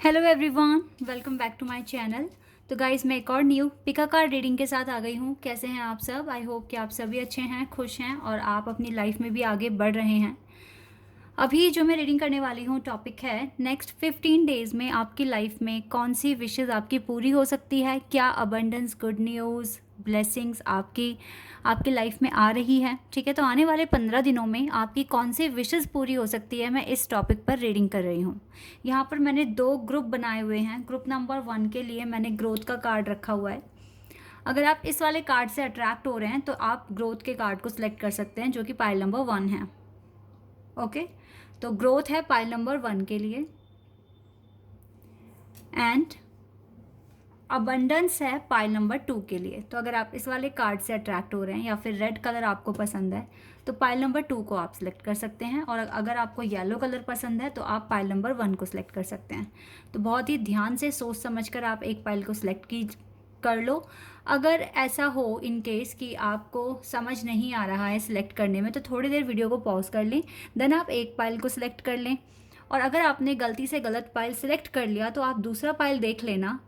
Hello everyone, welcome back to my channel. तो guys, मैं एक और न्यू पिका कार्ड रीडिंग के साथ आ गई हूँ। कैसे हैं आप सब? आई होप कि आप सभी अच्छे हैं, खुश हैं और आप अपनी लाइफ में भी आगे बढ़ रहे हैं। अभी जो मैं रीडिंग करने वाली हूँ टॉपिक है नेक्स्ट 15 डेज़ में आपकी लाइफ में कौन सी विशेज़ आपकी पूरी हो सकती है। क्या अबंडेंस, गुड न्यूज़, ब्लेसिंग्स आपकी लाइफ में आ रही है। ठीक है, तो आने वाले 15 दिनों में आपकी कौन सी विशेज़ पूरी हो सकती है, मैं इस टॉपिक पर रीडिंग कर रही हूँ। यहाँ पर मैंने 2 ग्रुप बनाए हुए हैं। ग्रुप नंबर 1 के लिए मैंने ग्रोथ का कार्ड रखा हुआ है। अगर आप इस वाले कार्ड से अट्रैक्ट हो रहे हैं तो आप ग्रोथ के कार्ड को सिलेक्ट कर सकते हैं, जो कि पाइल नंबर 1 है। ओके, तो ग्रोथ है पाइल नंबर 1 के लिए एंड अबंडेंस है पाइल नंबर 2 के लिए। तो अगर आप इस वाले कार्ड से अट्रैक्ट हो रहे हैं या फिर रेड कलर आपको पसंद है तो पाइल नंबर 2 को आप सिलेक्ट कर सकते हैं, और अगर आपको येलो कलर पसंद है तो आप पाइल नंबर 1 को सिलेक्ट कर सकते हैं। तो बहुत ही ध्यान से सोच समझ कर आप एक पाइल को सिलेक्ट कर लो। अगर ऐसा हो इन केस कि आपको समझ नहीं आ रहा है सिलेक्ट करने में, तो थोड़ी देर वीडियो को पॉज कर लें, देन आप एक पाइल को सिलेक्ट कर लें। और अगर आपने गलती से गलत पाइल सिलेक्ट कर लिया तो आप दूसरा पाइल देख लेना।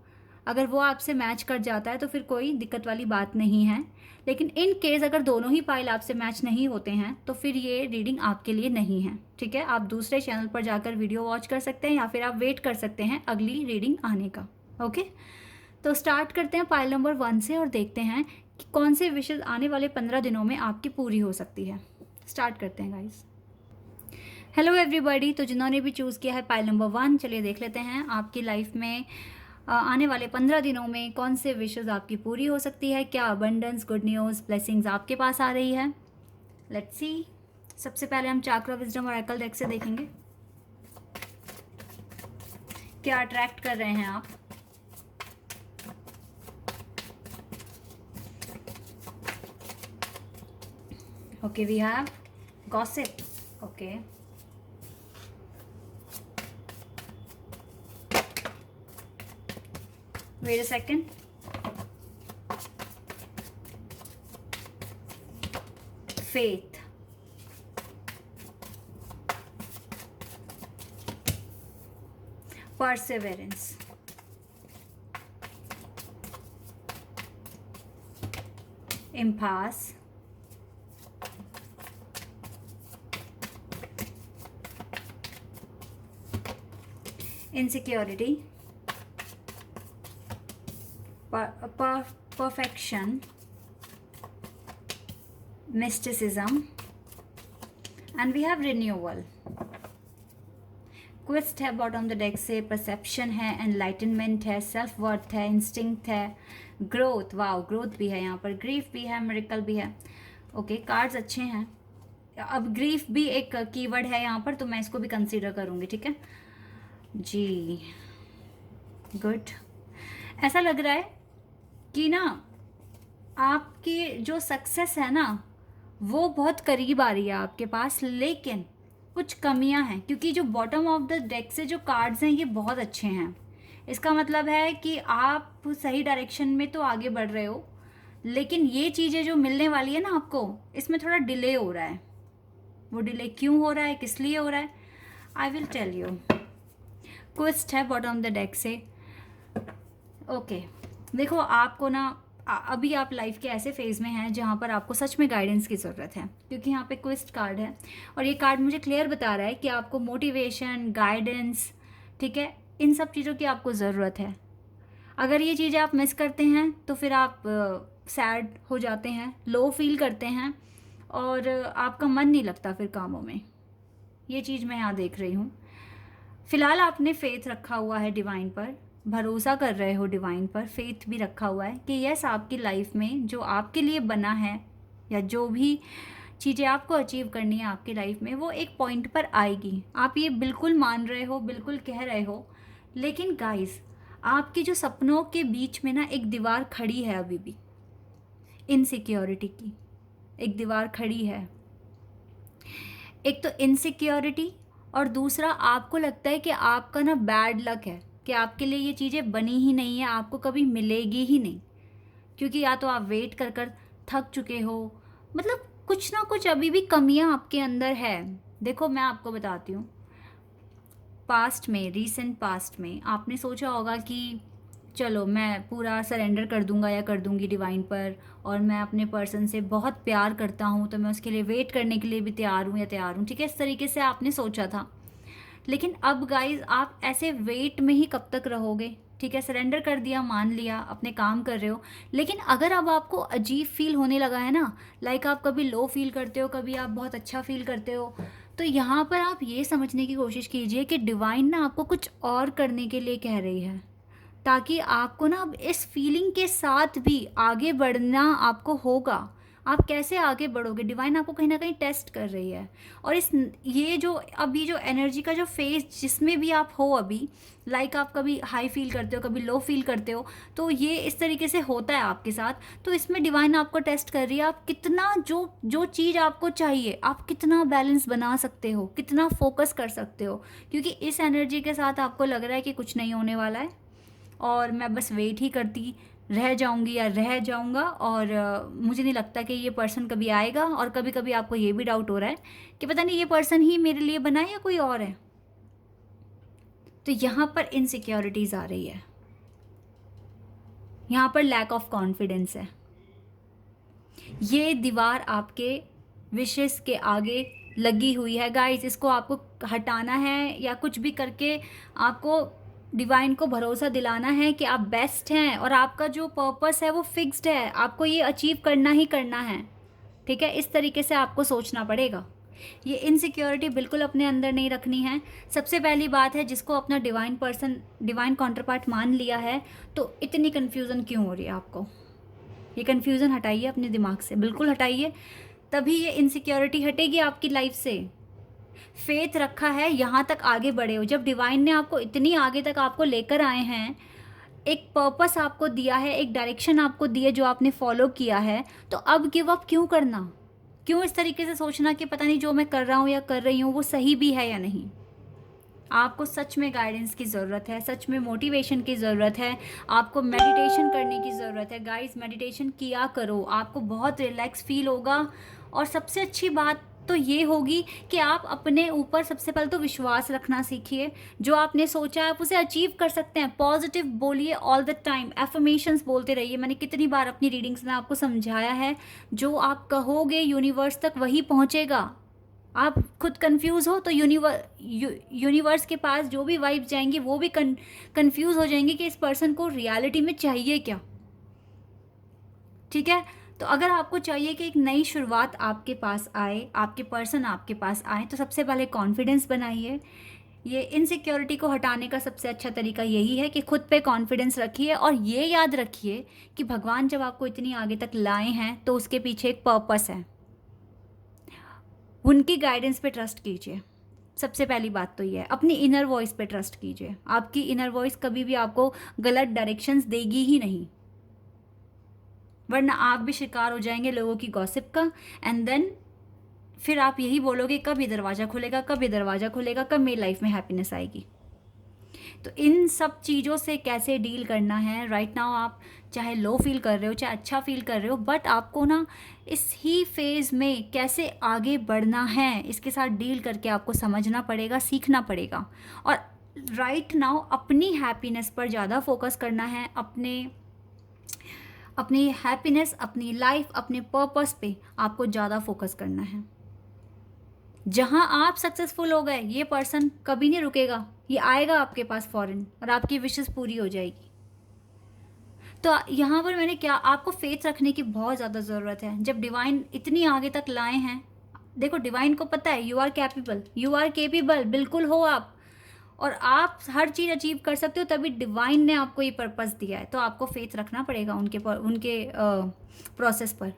अगर वो आपसे मैच कर जाता है तो फिर कोई दिक्कत वाली बात नहीं है, लेकिन इन केस अगर दोनों ही पाइल आपसे मैच नहीं होते हैं तो फिर ये रीडिंग आपके लिए नहीं है। ठीक है, आप दूसरे चैनल पर जाकर वीडियो वॉच कर सकते हैं या फिर आप वेट कर सकते हैं अगली रीडिंग आने का। ओके, तो स्टार्ट करते हैं पाइल नंबर 1 से और देखते हैं कि कौन से विशेष आने वाले 15 दिनों में आपकी पूरी हो सकती है। स्टार्ट करते हैं गाइस। हेलो एवरीबॉडी, तो जिन्होंने भी चूज़ किया है पाइल नंबर 1, चलिए देख लेते हैं आपकी लाइफ में आने वाले 15 दिनों में कौन से विशेज़ आपकी पूरी हो सकती है। क्या अबंडेंस, गुड न्यूज़, ब्लेसिंग्स आपके पास आ रही है। Let's see. सबसे पहले हम चाक्रा, विजडम और ऑरेकल डेक से देखेंगे क्या अट्रैक्ट कर रहे हैं आप। Okay, we have gossip. Okay, wait a second. Faith. Perseverance. Impasse. Insecurity. Perfection, mysticism, and we have renewal. क्विस्ट है बॉटम द डेक से, परसेप्शन है, एनलाइटनमेंट है, सेल्फ वर्थ है, इंस्टिंक्ट है, ग्रोथ, वाओ ग्रोथ भी है यहाँ पर, ग्रीफ भी है, मिरेकल भी है। ओके, कार्ड्स अच्छे हैं। अब ग्रीफ भी एक कीवर्ड है यहाँ पर, तो मैं इसको भी कंसीडर करूँगी। ठीक है जी, गुड। ऐसा लग रहा है कि ना आपकी जो सक्सेस है ना वो बहुत करीब आ रही है आपके पास, लेकिन कुछ कमियां हैं, क्योंकि जो बॉटम ऑफ द डेक से जो कार्ड्स हैं ये बहुत अच्छे हैं। इसका मतलब है कि आप सही डायरेक्शन में तो आगे बढ़ रहे हो, लेकिन ये चीज़ें जो मिलने वाली है ना आपको, इसमें थोड़ा डिले हो रहा है। वो डिले क्यों हो रहा है, किस लिए हो रहा है, आई विल टेल यू। क्विस्ट है बॉटम द डेक से। ओके, देखो आपको ना अभी आप लाइफ के ऐसे फेज़ में हैं जहाँ पर आपको सच में गाइडेंस की ज़रूरत है, क्योंकि यहाँ पे क्विस्ट कार्ड है और ये कार्ड मुझे क्लियर बता रहा है कि आपको मोटिवेशन, गाइडेंस, ठीक है, इन सब चीज़ों की आपको ज़रूरत है। अगर ये चीज़ें आप मिस करते हैं तो फिर आप सैड हो जाते हैं, लो फील करते हैं और आपका मन नहीं लगता फिर कामों में। ये चीज़ मैं यहाँ देख रही हूँ। फ़िलहाल आपने फेथ रखा हुआ है डिवाइन पर, भरोसा कर रहे हो डिवाइन पर, फेथ भी रखा हुआ है कि यस आपकी लाइफ में जो आपके लिए बना है या जो भी चीज़ें आपको अचीव करनी है आपकी लाइफ में वो एक पॉइंट पर आएगी। आप ये बिल्कुल मान रहे हो, बिल्कुल कह रहे हो, लेकिन गाइस आपके जो सपनों के बीच में ना एक दीवार खड़ी है अभी भी, इनसिक्योरिटी की एक दीवार खड़ी है। एक तो इनसिक्योरिटी, और दूसरा आपको लगता है कि आपका ना बैड लक है कि आपके लिए ये चीज़ें बनी ही नहीं है, आपको कभी मिलेगी ही नहीं, क्योंकि या तो आप वेट कर कर थक चुके हो, मतलब कुछ ना कुछ अभी भी कमियां आपके अंदर है। देखो मैं आपको बताती हूँ, पास्ट में, रीसेंट पास्ट में आपने सोचा होगा कि चलो मैं पूरा सरेंडर कर दूंगा या कर दूंगी डिवाइन पर, और मैं अपने पर्सन से बहुत प्यार करता हूँ तो मैं उसके लिए वेट करने के लिए भी तैयार हूँ या तैयार हूँ, ठीक है, इस तरीके से आपने सोचा था। लेकिन अब गाइज आप ऐसे वेट में ही कब तक रहोगे? ठीक है, सरेंडर कर दिया, मान लिया, अपने काम कर रहे हो, लेकिन अगर अब आपको अजीब फील होने लगा है ना, लाइक आप कभी लो फील करते हो, कभी आप बहुत अच्छा फील करते हो, तो यहाँ पर आप ये समझने की कोशिश कीजिए कि डिवाइन ना आपको कुछ और करने के लिए कह रही है, ताकि आपको ना अब इस फीलिंग के साथ भी आगे बढ़ना आपको होगा। आप कैसे आगे बढ़ोगे? डिवाइन आपको कहीं ना कहीं टेस्ट कर रही है। और ये जो अभी जो एनर्जी का जो फेज जिसमें भी आप हो अभी, लाइक आप कभी हाई फील करते हो, कभी लो फील करते हो, तो ये इस तरीके से होता है आपके साथ। तो इसमें डिवाइन आपको टेस्ट कर रही है, आप कितना जो जो चीज़ आपको चाहिए, आप कितना बैलेंस बना सकते हो, कितना फोकस कर सकते हो, क्योंकि इस एनर्जी के साथ आपको लग रहा है कि कुछ नहीं होने वाला है और मैं बस वेट ही करती रह जाऊंगी या रह जाऊंगा, और मुझे नहीं लगता कि ये पर्सन कभी आएगा। और कभी कभी आपको ये भी डाउट हो रहा है कि पता नहीं ये पर्सन ही मेरे लिए बना है या कोई और है। तो यहाँ पर इनसिक्योरिटीज़ आ रही है, यहाँ पर लैक ऑफ कॉन्फिडेंस है। ये दीवार आपके विशेस के आगे लगी हुई है गाइस, इसको आपको हटाना है या कुछ भी करके आपको डिवाइन को भरोसा दिलाना है कि आप बेस्ट हैं और आपका जो पर्पस है वो फिक्स्ड है, आपको ये अचीव करना ही करना है, ठीक है। इस तरीके से आपको सोचना पड़ेगा। ये इनसिक्योरिटी बिल्कुल अपने अंदर नहीं रखनी है। सबसे पहली बात है, जिसको अपना डिवाइन पर्सन, डिवाइन काउंटरपार्ट मान लिया है, तो इतनी कन्फ्यूज़न क्यों हो रही है आपको? ये कन्फ्यूज़न हटाइए अपने दिमाग से, बिल्कुल हटाइए, तभी ये इनसिक्योरिटी हटेगी आपकी लाइफ से। फेथ रखा है, यहाँ तक आगे बढ़े हो। जब डिवाइन ने आपको इतनी आगे तक आपको लेकर आए हैं, एक पर्पस आपको दिया है, एक डायरेक्शन आपको दी है जो आपने फॉलो किया है, तो अब गिव अप क्यों करना? क्यों इस तरीके से सोचना कि पता नहीं जो मैं कर रहा हूँ या कर रही हूँ वो सही भी है या नहीं? आपको सच में गाइडेंस की ज़रूरत है, सच में मोटिवेशन की ज़रूरत है, आपको मेडिटेशन करने की ज़रूरत है। गाइस, मेडिटेशन किया करो, आपको बहुत रिलैक्स फील होगा। और सबसे अच्छी बात तो ये होगी कि आप अपने ऊपर सबसे पहले तो विश्वास रखना सीखिए। जो आपने सोचा है आप उसे अचीव कर सकते हैं। पॉजिटिव बोलिए ऑल द टाइम, एफर्मेशंस बोलते रहिए। मैंने कितनी बार अपनी रीडिंग्स में आपको समझाया है, जो आप कहोगे यूनिवर्स तक वही पहुँचेगा। आप खुद कंफ्यूज हो तो यूनिवर्स के पास जो भी वाइब्स जाएंगी वो भी कंफ्यूज हो जाएंगे कि इस पर्सन को रियलिटी में चाहिए क्या, ठीक है। तो अगर आपको चाहिए कि एक नई शुरुआत आपके पास आए, आपके पर्सन आपके पास आए, तो सबसे पहले कॉन्फिडेंस बनाइए। ये इनसिक्योरिटी को हटाने का सबसे अच्छा तरीका यही है कि खुद पे कॉन्फिडेंस रखिए, और ये याद रखिए कि भगवान जब आपको इतनी आगे तक लाए हैं तो उसके पीछे एक पर्पस है। उनकी गाइडेंस पे ट्रस्ट कीजिए। सबसे पहली बात तो ये है, अपनी इनर वॉइस पे ट्रस्ट कीजिए। आपकी इनर वॉइस कभी भी आपको गलत डायरेक्शंस देगी ही नहीं, वरना आप भी शिकार हो जाएंगे लोगों की गॉसिप का। एंड देन फिर आप यही बोलोगे कब ये दरवाज़ा खुलेगा, कब ये दरवाज़ा खुलेगा, कब मेरी लाइफ में हैप्पीनेस आएगी। तो इन सब चीज़ों से कैसे डील करना है राइट नाउ, आप चाहे लो फील कर रहे हो चाहे अच्छा फील कर रहे हो, बट आपको ना इस ही फेज़ में कैसे आगे बढ़ना है, इसके साथ डील करके आपको समझना पड़ेगा, सीखना पड़ेगा। और राइट नाउ अपनी हैप्पीनेस पर ज़्यादा फोकस करना है, अपनी हैप्पीनेस, अपनी लाइफ, अपने पर्पस पे आपको ज़्यादा फोकस करना है। जहाँ आप सक्सेसफुल हो गए, ये पर्सन कभी नहीं रुकेगा, ये आएगा आपके पास फॉरेन और आपकी विशेस पूरी हो जाएगी। तो यहाँ पर मैंने क्या, आपको फेथ रखने की बहुत ज़्यादा ज़रूरत है। जब डिवाइन इतनी आगे तक लाए हैं, देखो डिवाइन को पता है you are capable, you are capable, बिल्कुल हो आप, और आप हर चीज़ अचीव कर सकते हो, तभी डिवाइन ने आपको ये पर्पस दिया है। तो आपको फेथ रखना पड़ेगा उनके प्रोसेस पर।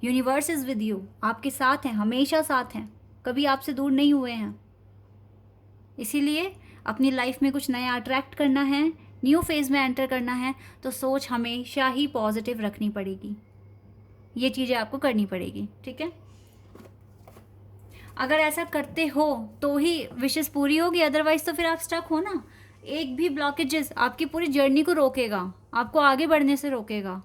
यूनिवर्स इज़ विद यू, आपके साथ हैं, हमेशा साथ हैं, कभी आपसे दूर नहीं हुए हैं। इसीलिए अपनी लाइफ में कुछ नया अट्रैक्ट करना है, न्यू फेज़ में एंटर करना है, तो सोच हमेशा ही पॉजिटिव रखनी पड़ेगी। ये चीज़ें आपको करनी पड़ेगी, ठीक है। अगर ऐसा करते हो तो ही विशेस पूरी होगी, अदरवाइज तो फिर आप स्टक हो ना। एक भी ब्लॉकेजेस आपकी पूरी जर्नी को रोकेगा, आपको आगे बढ़ने से रोकेगा,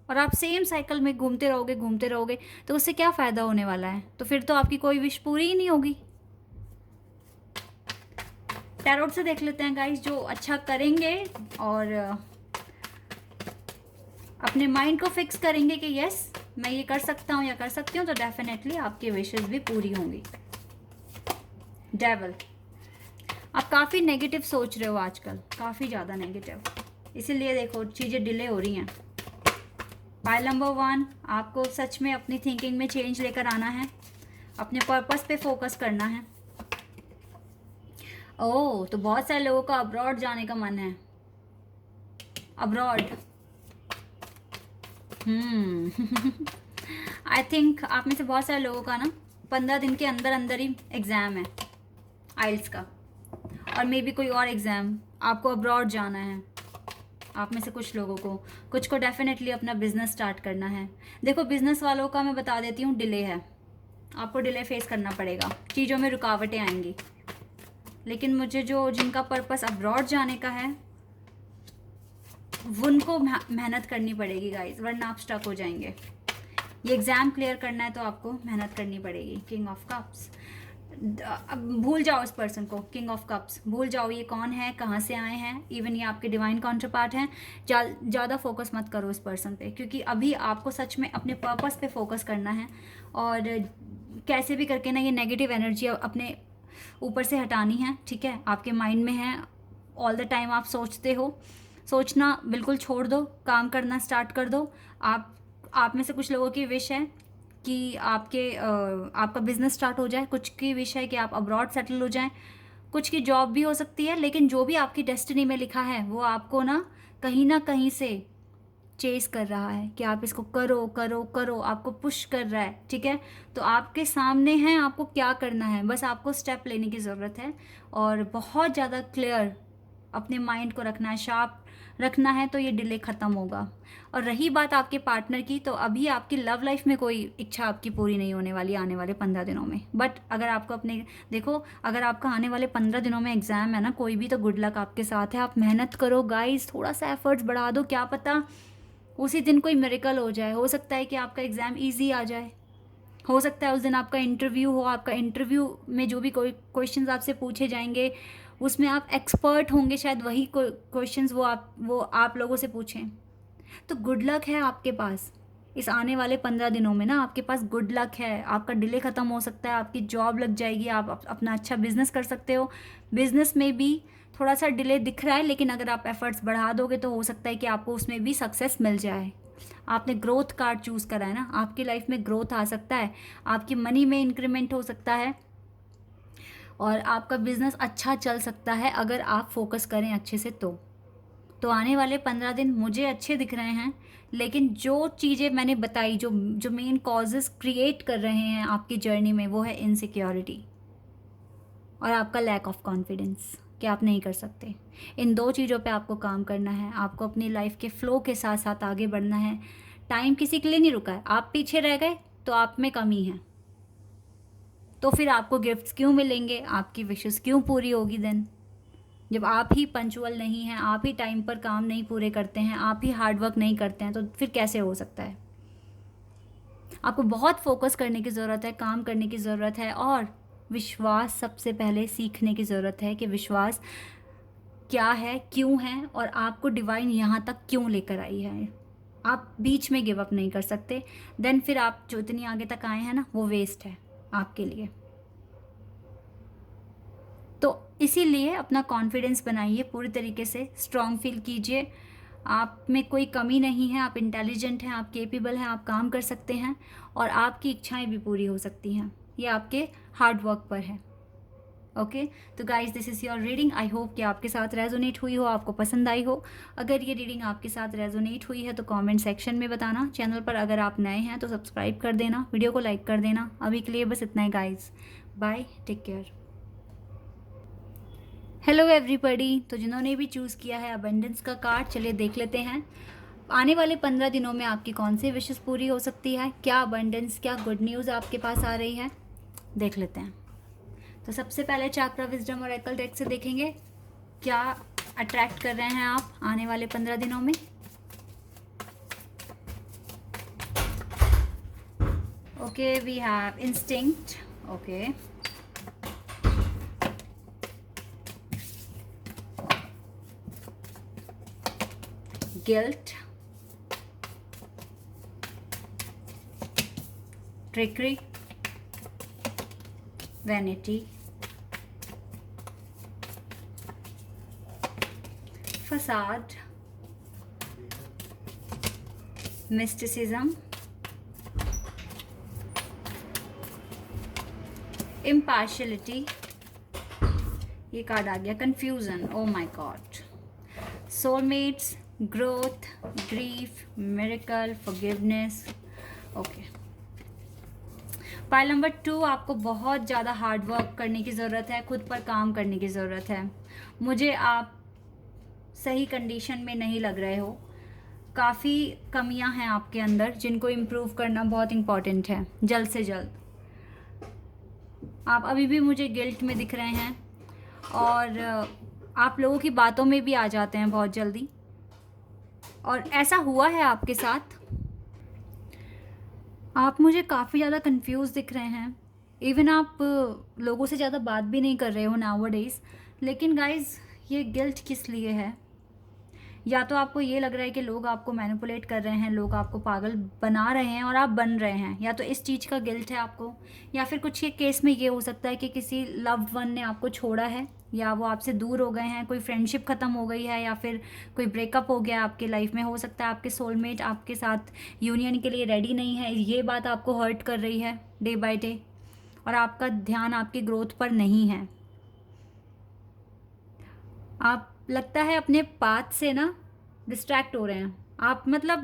और आप सेम साइकिल में घूमते रहोगे, तो उससे क्या फ़ायदा होने वाला है? तो फिर तो आपकी कोई विश पूरी ही नहीं होगी। टैरोट से देख लेते हैं गाइस, जो अच्छा करेंगे और अपने माइंड को फिक्स करेंगे कि यस मैं ये कर सकता हूँ या कर सकती हूँ, तो डेफिनेटली आपकी विशेस भी पूरी होंगी। डेविल, आप काफ़ी नेगेटिव सोच रहे हो आजकल, काफ़ी ज़्यादा नेगेटिव, इसीलिए देखो चीज़ें डिले हो रही हैं। पाइल नंबर 1, आपको सच में अपनी थिंकिंग में चेंज लेकर आना है, अपने पर्पस पे फोकस करना है। ओह, तो बहुत सारे लोगों का अब्रॉड जाने का मन है। अब्रॉड, आई थिंक आप में से बहुत सारे लोगों का ना 15 दिन के अंदर अंदर ही एग्ज़ाम है आइल्स का, और मे बी कोई और एग्ज़ाम, आपको अब्रॉड जाना है। आप में से कुछ को डेफिनेटली अपना बिजनेस स्टार्ट करना है। देखो बिजनेस वालों का मैं बता देती हूँ, डिले है, आपको डिले फेस करना पड़ेगा, चीज़ों में रुकावटें आएंगी। लेकिन मुझे जिनका पर्पस अब्रॉड जाने का है, उनको मेहनत करनी पड़ेगी गाइस, वरना आप स्टक हो जाएंगे। ये एग्ज़ाम क्लियर करना है तो आपको मेहनत करनी पड़ेगी। किंग ऑफ कप्स, अब भूल जाओ इस पर्सन को, किंग ऑफ कप्स भूल जाओ, ये कौन है, कहाँ से आए हैं, इवन ये आपके डिवाइन काउंटर पार्ट हैं। ज़्यादा फोकस मत करो इस पर्सन पे, क्योंकि अभी आपको सच में अपने पर्पस पे फोकस करना है, और कैसे भी करके ना ये नेगेटिव एनर्जी अपने ऊपर से हटानी है। ठीक है, आपके माइंड में है, ऑल द टाइम आप सोचते हो, सोचना बिल्कुल छोड़ दो, काम करना स्टार्ट कर दो। आप में से कुछ लोगों की विश है कि आपका बिजनेस स्टार्ट हो जाए, कुछ की विश है कि आप अब्रॉड सेटल हो जाएं, कुछ की जॉब भी हो सकती है। लेकिन जो भी आपकी डेस्टिनी में लिखा है वो आपको ना कहीं से चेस कर रहा है कि आप इसको करो करो करो, आपको पुश कर रहा है। ठीक है, तो आपके सामने है आपको क्या करना है, बस आपको स्टेप लेने की ज़रूरत है, और बहुत ज़्यादा क्लियर अपने माइंड को रखना है, शार्प रखना है, तो ये डिले ख़त्म होगा। और रही बात आपके पार्टनर की, तो अभी आपकी लव लाइफ में कोई इच्छा आपकी पूरी नहीं होने वाली आने वाले 15 दिनों में। बट अगर आपको अगर आपका आने वाले 15 दिनों में एग्ज़ाम है ना कोई भी, तो गुड लक आपके साथ है। आप मेहनत करो गाइस, थोड़ा सा एफर्ट्स बढ़ा दो, क्या पता उसी दिन कोई मिरेकल हो जाए। हो सकता है कि आपका एग्ज़ाम ईजी आ जाए, हो सकता है उस दिन आपका इंटरव्यू हो, आपका इंटरव्यू में जो भी कोई क्वेश्चंस आपसे पूछे जाएंगे उसमें आप एक्सपर्ट होंगे, शायद वही क्वेश्चंस वो आप लोगों से पूछें। तो गुड लक है आपके पास इस आने वाले 15 दिनों में ना, आपके पास गुड लक है। आपका डिले ख़त्म हो सकता है, आपकी जॉब लग जाएगी, आप अपना अच्छा बिजनेस कर सकते हो। बिजनेस में भी थोड़ा सा डिले दिख रहा है, लेकिन अगर आप एफर्ट्स बढ़ा दोगे तो हो सकता है कि आपको उसमें भी सक्सेस मिल जाए। आपने ग्रोथ कार्ड चूज़ करा है ना, आपकी लाइफ में ग्रोथ आ सकता है, आपकी मनी में इंक्रीमेंट हो सकता है, और आपका बिजनेस अच्छा चल सकता है अगर आप फोकस करें अच्छे से। तो आने वाले 15 दिन मुझे अच्छे दिख रहे हैं, लेकिन जो चीज़ें मैंने बताई, जो मेन कॉजेज़ क्रिएट कर रहे हैं आपकी जर्नी में, वो है इनसिक्योरिटी और आपका लैक ऑफ कॉन्फिडेंस कि आप नहीं कर सकते। इन 2 चीज़ों पे आपको काम करना है, आपको अपनी लाइफ के फ़्लो के साथ साथ आगे बढ़ना है। टाइम किसी के लिए नहीं रुका है, आप पीछे रह गए तो आप में कमी है, तो फिर आपको गिफ्ट्स क्यों मिलेंगे, आपकी विशेस क्यों पूरी होगी देन? जब आप ही पंचुअल नहीं हैं, आप ही टाइम पर काम नहीं पूरे करते हैं, आप ही हार्डवर्क नहीं करते हैं, तो फिर कैसे हो सकता है? आपको बहुत फोकस करने की ज़रूरत है, काम करने की ज़रूरत है, और विश्वास सबसे पहले सीखने की ज़रूरत है कि विश्वास क्या है, क्यों है, और आपको डिवाइन यहाँ तक क्यों लेकर आई है। आप बीच में गिव अप नहीं कर सकते, देन फिर आप जो इतनी आगे तक आए हैं ना, वो वेस्ट है आपके लिए। तो इसीलिए अपना कॉन्फिडेंस बनाइए, पूरी तरीके से स्ट्रॉन्ग फील कीजिए। आप में कोई कमी नहीं है, आप इंटेलिजेंट हैं, आप केपेबल हैं, आप काम कर सकते हैं, और आपकी इच्छाएं भी पूरी हो सकती हैं। ये आपके हार्ड वर्क पर है। ओके, तो guys this is your reading. I hope कि आपके साथ रेजोनेट हुई हो, आपको पसंद आई हो। अगर ये रीडिंग आपके साथ रेजोनेट हुई है तो कमेंट सेक्शन में बताना। चैनल पर अगर आप नए हैं तो सब्सक्राइब कर देना, वीडियो को लाइक कर देना। अभी के लिए बस इतना ही guys, bye, take care. Hello everybody, तो जिन्होंने भी चूज़ किया है अबंडेंस का कार्ड, चलिए देख लेते हैं आने वाले 15 दिनों में आपकी कौन सी विशेस पूरी हो सकती है, क्या अबंडेंस, क्या गुड न्यूज़ आपके पास आ रही है, देख लेते हैं। तो सबसे पहले चाक्रा विजडम और ओरेकल डेक से देखेंगे क्या अट्रैक्ट कर रहे हैं आप आने वाले 15 दिनों में। Okay, we have instinct. Okay, guilt, trickery, vanity, facade, mysticism, impartiality, ये कार्ड आ गया confusion, oh my god, soulmates, growth, grief, miracle, forgiveness. Okay, pile number 2, आपको बहुत ज़्यादा हार्ड वर्क करने की ज़रूरत है, खुद पर काम करने की ज़रूरत है। मुझे आप सही कंडीशन में नहीं लग रहे हो, काफ़ी कमियां हैं आपके अंदर जिनको इम्प्रूव करना बहुत इम्पॉर्टेंट है, जल्द से जल्द। आप अभी भी मुझे गिल्ट में दिख रहे हैं और आप लोगों की बातों में भी आ जाते हैं बहुत जल्दी, और ऐसा हुआ है आपके साथ। आप मुझे काफ़ी ज़्यादा कंफ्यूज दिख रहे हैं, इवन आप लोगों से ज़्यादा बात भी नहीं कर रहे हो नाउअडेज। लेकिन गाइज, ये गिल्ट किस लिए है? या तो आपको ये लग रहा है कि लोग आपको मैनिपुलेट कर रहे हैं, लोग आपको पागल बना रहे हैं और आप बन रहे हैं, या तो इस चीज़ का गिल्ट है आपको। या फिर कुछ ये केस में ये हो सकता है कि किसी लव्ड वन ने आपको छोड़ा है, या वो आपसे दूर हो गए हैं, कोई फ्रेंडशिप ख़त्म हो गई है, या फिर कोई ब्रेकअप हो गया आपके लाइफ में। हो सकता है आपके सोलमेट आपके साथ यूनियन के लिए रेडी नहीं है, ये बात आपको हर्ट कर रही है डे बाय डे, और आपका ध्यान आपकी ग्रोथ पर नहीं है। आप लगता है अपने पाथ से ना डिस्ट्रैक्ट हो रहे हैं, आप मतलब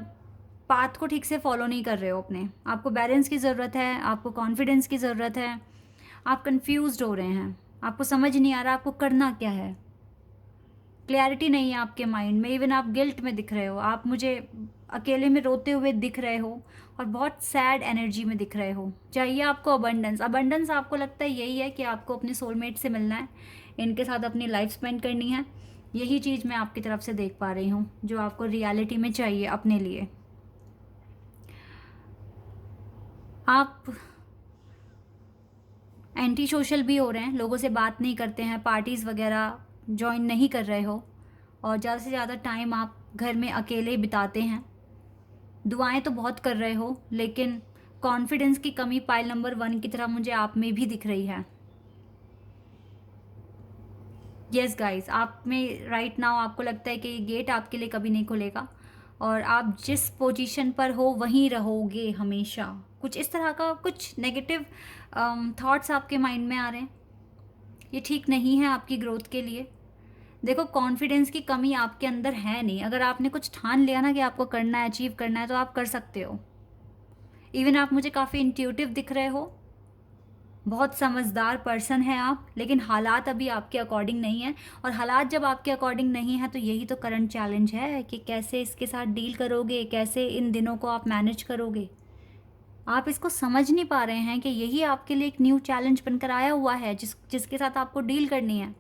पाथ को ठीक से फॉलो नहीं कर रहे हो अपने। आपको बैलेंस की ज़रूरत है, आपको कॉन्फिडेंस की ज़रूरत है। आप कंफ्यूज्ड हो रहे हैं, आपको समझ नहीं आ रहा आपको करना क्या है, क्लैरिटी नहीं है आपके माइंड में। इवन आप गिल्ट में दिख रहे हो, आप मुझे अकेले में रोते हुए दिख रहे हो और बहुत सैड एनर्जी में दिख रहे हो। चाहिए आपको अबंडेंस। अबंडेंस आपको लगता है यही है कि आपको अपने सोलमेट से मिलना है, इनके साथ अपनी लाइफ स्पेंड करनी है। यही चीज़ मैं आपकी तरफ से देख पा रही हूँ जो आपको रियलिटी में चाहिए अपने लिए। आप एंटी सोशल भी हो रहे हैं, लोगों से बात नहीं करते हैं, पार्टीज़ वगैरह ज्वाइन नहीं कर रहे हो, और ज़्यादा से ज़्यादा टाइम आप घर में अकेले बिताते हैं। दुआएं तो बहुत कर रहे हो, लेकिन कॉन्फिडेंस की कमी पाइल नंबर 1 की तरह मुझे आप में भी दिख रही है। यस गाइस, आप में राइट नाउ आपको लगता है कि ये गेट आपके लिए कभी नहीं खुलेगा, और आप जिस पोजीशन पर हो वहीं रहोगे हमेशा। कुछ इस तरह का कुछ नेगेटिव थॉट्स आपके माइंड में आ रहे हैं, ये ठीक नहीं है आपकी ग्रोथ के लिए। देखो, कॉन्फिडेंस की कमी आपके अंदर है नहीं। अगर आपने कुछ ठान लिया ना कि आपको करना है, अचीव करना है, तो आप कर सकते हो। इवन आप मुझे काफ़ी इंट्यूटिव दिख रहे हो, बहुत समझदार पर्सन है आप, लेकिन हालात अभी आपके अकॉर्डिंग नहीं है। और हालात जब आपके अकॉर्डिंग नहीं है तो यही तो करंट चैलेंज है कि कैसे इसके साथ डील करोगे, कैसे इन दिनों को आप मैनेज करोगे। आप इसको समझ नहीं पा रहे हैं कि यही आपके लिए एक न्यू चैलेंज बनकर आया हुआ है, जिसके साथ आपको डील करनी है,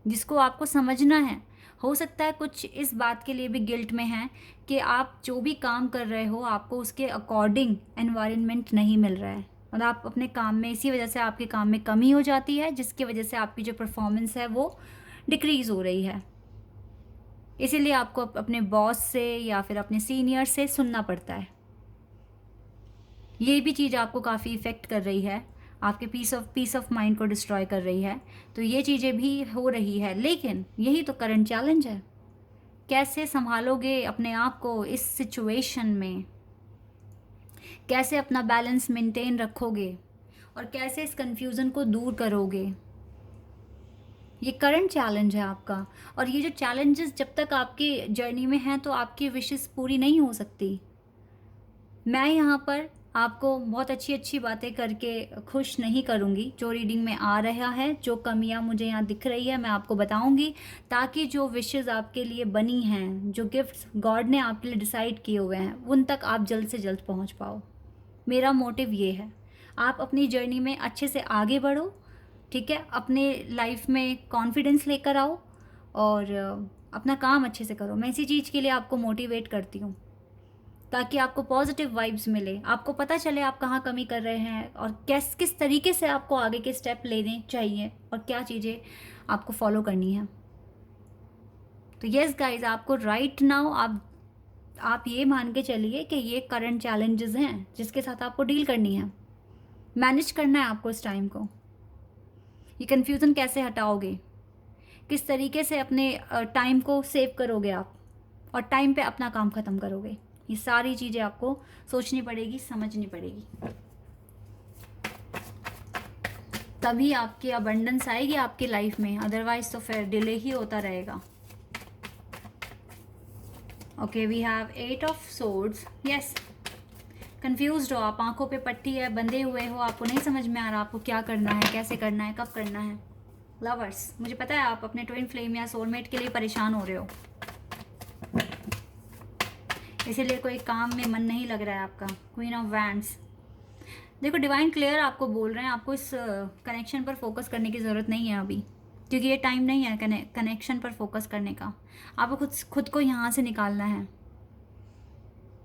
जिसको आपको समझना है। हो सकता है कुछ इस बात के लिए भी गिल्ट में है कि आप जो भी काम कर रहे हो आपको उसके अकॉर्डिंग एनवायरनमेंट नहीं मिल रहा है, और आप अपने काम में, इसी वजह से आपके काम में कमी हो जाती है, जिसकी वजह से आपकी जो परफॉर्मेंस है वो डिक्रीज़ हो रही है। इसीलिए आपको अपने बॉस से या फिर अपने सीनियर से सुनना पड़ता है। ये भी चीज़ आपको काफ़ी इफ़ेक्ट कर रही है, आपके पीस ऑफ माइंड को डिस्ट्रॉय कर रही है। तो ये चीज़ें भी हो रही है, लेकिन यही तो करंट चैलेंज है। कैसे संभालोगे अपने आप को इस सिचुएशन में, कैसे अपना बैलेंस मेंटेन रखोगे, और कैसे इस कंफ्यूजन को दूर करोगे, ये करंट चैलेंज है आपका। और ये जो चैलेंजेस जब तक आपकी जर्नी में हैं तो आपकी विशेस पूरी नहीं हो सकती। मैं यहाँ पर आपको बहुत अच्छी अच्छी बातें करके खुश नहीं करूँगी। जो रीडिंग में आ रहा है, जो कमियाँ मुझे यहाँ दिख रही है, मैं आपको बताऊँगी, ताकि जो विशेज़ आपके लिए बनी हैं, जो गिफ्ट्स गॉड ने आपके लिए डिसाइड किए हुए हैं, उन तक आप जल्द से जल्द पहुँच पाओ। मेरा मोटिव ये है। आप अपनी जर्नी में अच्छे से आगे बढ़ो, ठीक है, अपने लाइफ में कॉन्फिडेंस लेकर आओ, और अपना काम अच्छे से करो। मैं इसी चीज़ के लिए आपको मोटिवेट करती हूँ, ताकि आपको पॉजिटिव वाइब्स मिले, आपको पता चले आप कहाँ कमी कर रहे हैं, और किस तरीके से आपको आगे के स्टेप लेने चाहिए, और क्या चीज़ें आपको फॉलो करनी है। तो येस गाइज, आपको राइट नाउ आप ये मान के चलिए कि ये करंट चैलेंजेस हैं जिसके साथ आपको डील करनी है, मैनेज करना है आपको इस टाइम को। ये कन्फ्यूज़न कैसे हटाओगे, किस तरीके से अपने टाइम को सेव करोगे आप, और टाइम पे अपना काम ख़त्म करोगे, ये सारी चीज़ें आपको सोचनी पड़ेगी, समझनी पड़ेगी, तभी आपकी अबंडेंस आएगी आपकी लाइफ में। अदरवाइज तो फिर डिले ही होता रहेगा। Okay, we have 8 of swords. Yes, confused हो आप, आंखों पे पट्टी है, बंधे हुए हो, आपको नहीं समझ में आ रहा आपको क्या करना है, कैसे करना है, कब करना है। लवर्स, मुझे पता है आप अपने ट्विन फ्लेम या सोलमेट के लिए परेशान हो रहे हो, इसीलिए कोई काम में मन नहीं लग रहा है आपका। क्वीन ऑफ वैंड्स, देखो डिवाइन क्लियर आपको बोल रहे हैं, आपको इस कनेक्शन पर फोकस करने की ज़रूरत नहीं है अभी, क्योंकि ये टाइम नहीं है कनेक्शन पर फोकस करने का। आपको खुद को यहाँ से निकालना है,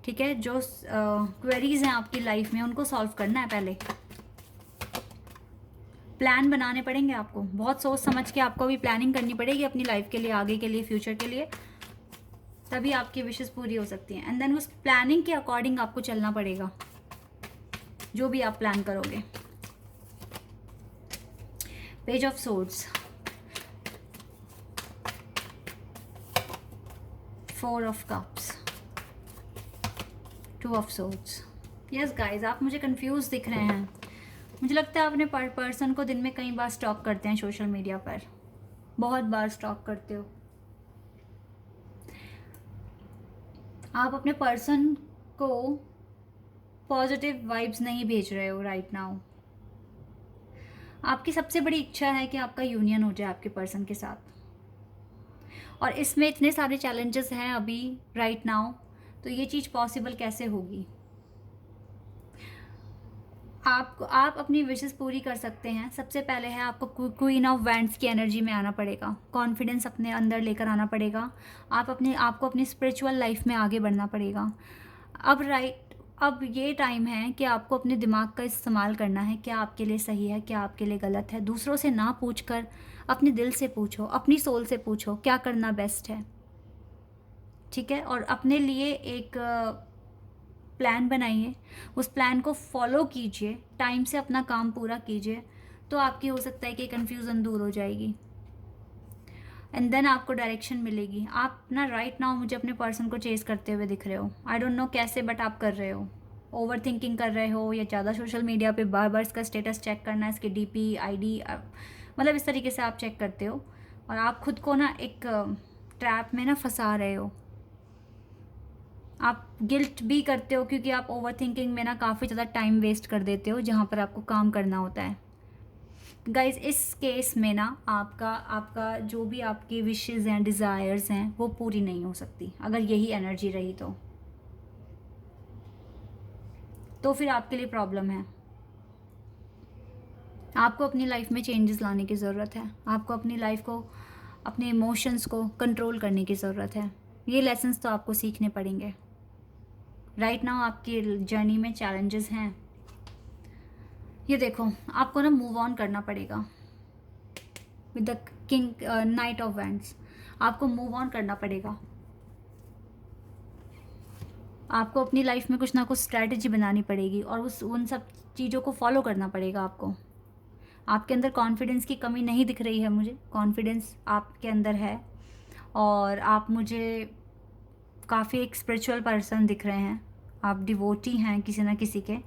ठीक है। जो क्वेरीज हैं आपकी लाइफ में उनको सॉल्व करना है पहले। प्लान बनाने पड़ेंगे आपको, बहुत सोच समझ के आपको भी प्लानिंग करनी पड़ेगी अपनी लाइफ के लिए, आगे के लिए, फ्यूचर के लिए, तभी आपकी विशेस पूरी हो सकती हैं। एंड देन उस प्लानिंग के अकॉर्डिंग आपको चलना पड़ेगा, जो भी आप प्लान करोगे। Page of swords, 4 of cups, 2 of swords. Yes guys, आप मुझे कंफ्यूज दिख रहे हैं। मुझे लगता है अपने पर्सन को दिन में कई बार स्टॉक करते हैं सोशल मीडिया पर, बहुत बार स्टॉक करते हो आप। अपने पर्सन को पॉजिटिव वाइब्स नहीं भेज रहे हो राइट नाउ। आपकी सबसे बड़ी इच्छा है कि आपका यूनियन हो जाए आपके पर्सन के साथ, और इसमें इतने सारे चैलेंजेस हैं अभी राइट नाउ, तो ये चीज़ पॉसिबल कैसे होगी। आप अपनी विशेस पूरी कर सकते हैं। सबसे पहले है आपको क्वीन ऑफ वैंड्स की एनर्जी में आना पड़ेगा, कॉन्फिडेंस अपने अंदर लेकर आना पड़ेगा। आपको अपनी स्पिरिचुअल लाइफ में आगे बढ़ना पड़ेगा। अब ये टाइम है कि आपको अपने दिमाग का इस्तेमाल करना है, क्या आपके लिए सही है, क्या आपके लिए गलत है। दूसरों से ना पूछकर अपने दिल से पूछो, अपनी सोल से पूछो क्या करना बेस्ट है, ठीक है। और अपने लिए एक प्लान बनाइए, उस प्लान को फॉलो कीजिए, टाइम से अपना काम पूरा कीजिए, तो आपकी हो सकता है कि कन्फ्यूज़न दूर हो जाएगी, एंड देन आपको डायरेक्शन मिलेगी। आप ना राइट नाउ मुझे अपने पर्सन को चेस करते हुए दिख रहे हो, आई डोंट नो कैसे, बट आप कर रहे हो। ओवर थिंकिंग कर रहे हो, या ज़्यादा सोशल मीडिया पे बार बार इसका स्टेटस चेक करना है, इसके DP ID, मतलब इस तरीके से आप चेक करते हो, और आप खुद को ना एक ट्रैप में ना फंसा रहे हो। आप गिल्ट भी करते हो क्योंकि आप ओवर थिंकिंग में ना काफ़ी ज़्यादा टाइम वेस्ट कर देते हो जहाँ पर आपको काम करना होता है। गाइज, इस केस में ना आपका जो भी आपकी विशेज़ हैं, डिज़ायर्स हैं, वो पूरी नहीं हो सकती अगर यही एनर्जी रही तो फिर आपके लिए प्रॉब्लम है। आपको अपनी लाइफ में चेंजेस लाने की ज़रूरत है, आपको अपनी लाइफ को, अपने इमोशंस को कंट्रोल करने की ज़रूरत है। ये लेसन्स तो आपको सीखने पड़ेंगे। राइट नाउ आपकी जर्नी में चैलेंजेस हैं। ये देखो, आपको ना मूव ऑन करना पड़ेगा with the king night of wands. आपको मूव ऑन करना पड़ेगा, आपको अपनी लाइफ में कुछ ना कुछ स्ट्रैटेजी बनानी पड़ेगी, और उन सब चीज़ों को फॉलो करना पड़ेगा आपको। आपके अंदर कॉन्फिडेंस की कमी नहीं दिख रही है मुझे, कॉन्फिडेंस आपके अंदर है, और आप मुझे काफ़ी एक स्पिरिचुअल पर्सन दिख रहे हैं, आप डिवोटी हैं किसी ना किसी के।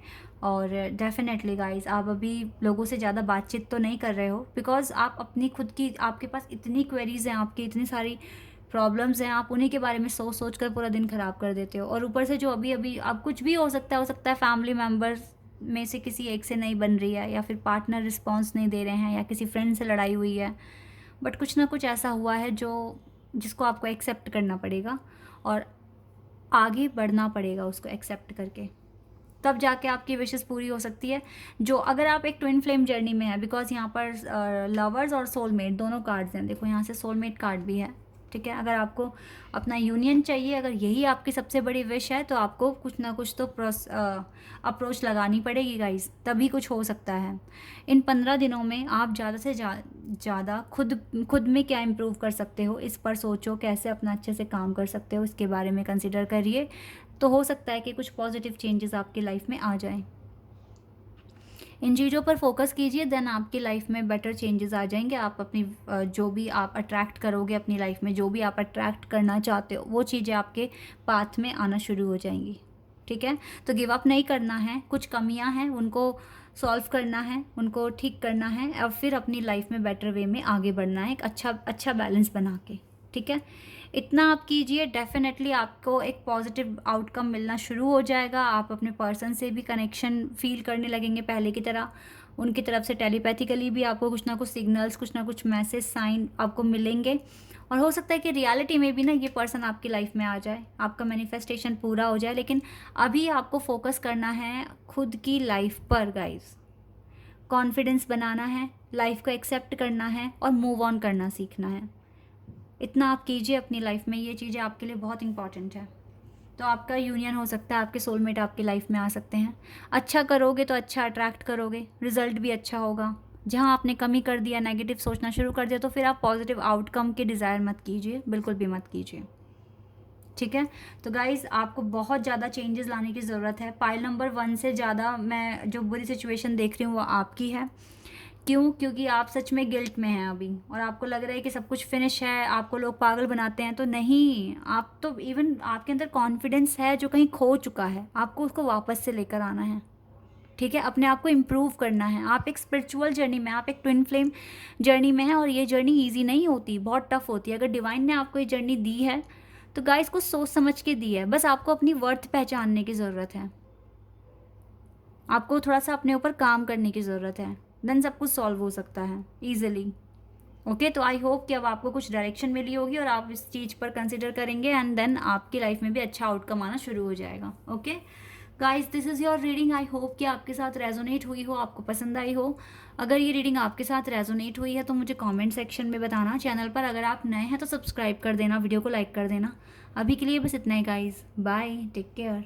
और डेफिनेटली गाइस, आप अभी लोगों से ज़्यादा बातचीत तो नहीं कर रहे हो, बिकॉज आप अपनी खुद की, आपके पास इतनी क्वेरीज हैं, आपकी इतनी सारी प्रॉब्लम्स हैं, आप उन्हीं के बारे में सोच कर पूरा दिन ख़राब कर देते हो। और ऊपर से जो अभी आप कुछ भी हो सकता है फैमिली मेम्बर्स में से किसी एक से नहीं बन रही है, या फिर पार्टनर रिस्पॉन्स नहीं दे रहे हैं, या किसी फ्रेंड से लड़ाई हुई है, बट कुछ ना कुछ ऐसा हुआ है जिसको आपको एक्सेप्ट करना पड़ेगा, और आगे बढ़ना पड़ेगा उसको एक्सेप्ट करके, तब जाके आपकी विशेस पूरी हो सकती है। जो अगर आप एक ट्विन फ्लेम जर्नी में है, बिकॉज यहाँ पर लवर्स और सोलमेट दोनों कार्ड्स हैं। देखो यहाँ से सोलमेट कार्ड भी है, ठीक है। अगर आपको अपना यूनियन चाहिए, अगर यही आपकी सबसे बड़ी विश है, तो आपको कुछ ना कुछ तो अप्रोच लगानी पड़ेगी गाइस, तभी कुछ हो सकता है। इन 15 दिनों में आप ज़्यादा से ज़्यादा खुद में क्या इम्प्रूव कर सकते हो, इस पर सोचो। कैसे अपना अच्छे से काम कर सकते हो, इसके बारे में कंसिडर करिए। तो हो सकता है कि कुछ पॉजिटिव चेंजेस आपकी लाइफ में आ जाएं। इन चीज़ों पर फोकस कीजिए, देन आपकी लाइफ में बेटर चेंजेस आ जाएंगे। आप अपनी जो भी आप अट्रैक्ट करोगे अपनी लाइफ में, जो भी आप अट्रैक्ट करना चाहते हो, वो चीज़ें आपके पाथ में आना शुरू हो जाएंगी। ठीक है। तो गिव अप नहीं करना है, कुछ कमियां हैं उनको सॉल्व करना है, उनको ठीक करना है, और फिर अपनी लाइफ में बेटर वे में आगे बढ़ना है, एक अच्छा बैलेंस बना के। ठीक है। इतना आप कीजिए, डेफिनेटली आपको एक पॉजिटिव आउटकम मिलना शुरू हो जाएगा। आप अपने पर्सन से भी कनेक्शन फील करने लगेंगे पहले की तरह। उनकी तरफ से टेलीपैथिकली भी आपको कुछ ना कुछ सिग्नल्स, कुछ ना कुछ मैसेज, साइन आपको मिलेंगे। और हो सकता है कि रियलिटी में भी ना ये पर्सन आपकी लाइफ में आ जाए, आपका मैनिफेस्टेशन पूरा हो जाए। लेकिन अभी आपको फोकस करना है खुद की लाइफ पर गाइस। कॉन्फिडेंस बनाना है, लाइफ को एक्सेप्ट करना है और मूव ऑन करना सीखना है। इतना आप कीजिए अपनी लाइफ में, ये चीज़ें आपके लिए बहुत इंपॉर्टेंट है। तो आपका यूनियन हो सकता है, आपके सोलमेट आपकी लाइफ में आ सकते हैं। अच्छा करोगे तो अच्छा अट्रैक्ट करोगे, रिजल्ट भी अच्छा होगा। जहाँ आपने कमी कर दिया, नेगेटिव सोचना शुरू कर दिया, तो फिर आप पॉजिटिव आउटकम के डिज़ायर मत कीजिए, बिल्कुल भी मत कीजिए। ठीक है। तो गाइज़ आपको बहुत ज़्यादा चेंजेस लाने की ज़रूरत है। पाइल नंबर 1 से ज़्यादा मैं जो बुरी सिचुएशन देख रही हूँ वो आपकी है। क्यों? क्योंकि आप सच में गिल्ट में हैं अभी, और आपको लग रहा है कि सब कुछ फिनिश है, आपको लोग पागल बनाते हैं। तो नहीं, आप तो इवन आपके अंदर कॉन्फिडेंस है जो कहीं खो चुका है, आपको उसको वापस से लेकर आना है। ठीक है। अपने आप को इम्प्रूव करना है। आप एक स्पिरिचुअल जर्नी में, आप एक ट्विन फ्लेम जर्नी में हैं, और ये जर्नी ईजी नहीं होती, बहुत टफ होती है। अगर डिवाइन ने आपको ये जर्नी दी है तो गाइस कुछ सोच समझ के दी है। बस आपको अपनी वर्थ पहचानने की ज़रूरत है, आपको थोड़ा सा अपने ऊपर काम करने की ज़रूरत है, देन सब कुछ सॉल्व हो सकता है ईजिली। ओके। तो आई होप कि अब आपको कुछ डायरेक्शन मिली होगी और आप इस चीज़ पर कंसिडर करेंगे, एंड देन आपकी लाइफ में भी अच्छा आउटकम आना शुरू हो जाएगा। Okay guys, this is your reading. I hope कि आपके साथ रेजोनेट हुई हो, आपको पसंद आई हो। अगर ये रीडिंग आपके साथ रेजोनेट हुई है तो मुझे कमेंट सेक्शन में बताना। चैनल पर अगर आप नए हैं तो सब्सक्राइब कर देना, वीडियो को लाइक कर देना। अभी के लिए बस इतना ही गाइस, बाय, टेक केयर।